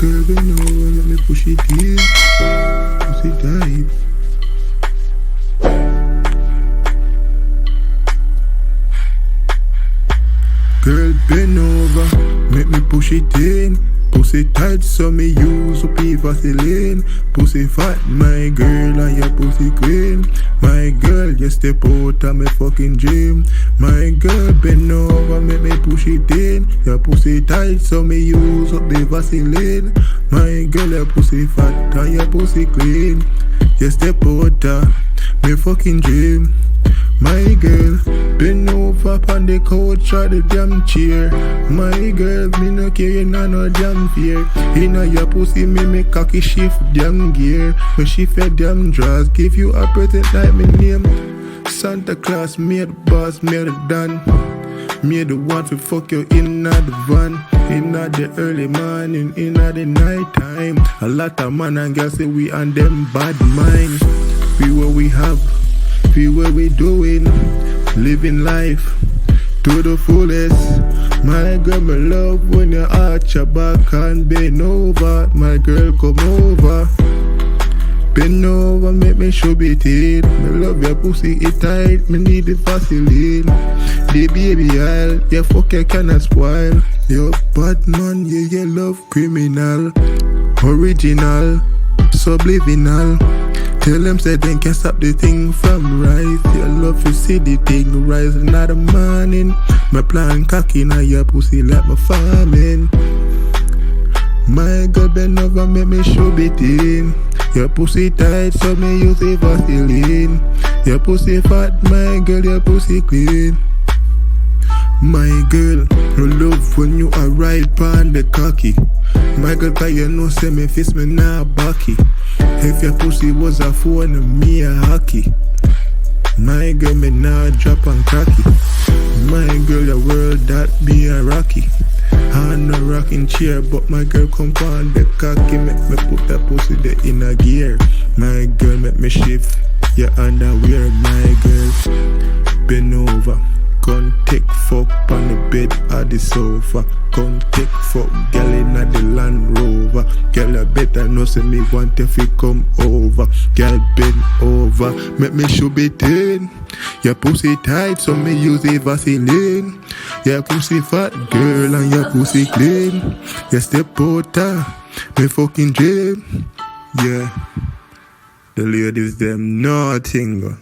Girl, bend over, let me push it in. Pussy tight. Girl, bend over, make me push it in. Pussy tight, so me use up Vaseline. Pussy fat, my girl, and your pussy clean. My girl, you step out of me fucking dream. My girl, bend over, make me push it in. Your pussy tight, so me use up the Vaseline. My girl, your pussy fat, and your pussy clean. You step out of me fucking dream. My girl, bend over on the couch or the damn chair. My girl, me no care, no damn fear. Inna your pussy, me cocky shift damn gear. Me shift your damn drawers, give you a present like me name. Santa Claus, me the boss, me the done. Me the one to fuck you inna the van. Inna the early morning, inna the night time. A lot of man and girls say we on them bad mind. We what we have. Feel what we doing, living life to the fullest. My girl, my love when you arch your back and bend over. My girl, come over. Bend over, make me show it in. Me love your pussy, it tight, me need the Vaseline. The baby aisle, yeah, fuck you cannot spoil. Yo, bad man, yeah, you love criminal. Original, subliminal. Tell them say they can't stop the thing from rise. Your love to see the thing rise in the morning. My plan cocky now your pussy like my farming. My girl bend over make me show it in. Your pussy tight so me use a Vaseline. Your pussy fat my girl your pussy clean. My girl, no love when you are right on the cocky. My girl, cause you know say me fist me nah backy. If your pussy was a phone, me a hockey. My girl, me nah drop and cocky. My girl, your world that be a rocky. I'm no rocking chair, but my girl come on the cocky. Make me put that pussy there in a gear. My girl, make me shift your underwear. My girl, bend over. Come take fuck on the bed or the sofa. Come take fuck girl in the Land Rover. Girl I better know say me want if you come over. Girl bend over, make me show it in. Your pussy tight so me use a Vaseline. Your pussy fat girl and your pussy clean. You step out me fucking dream. Yeah, the ladies them nothing.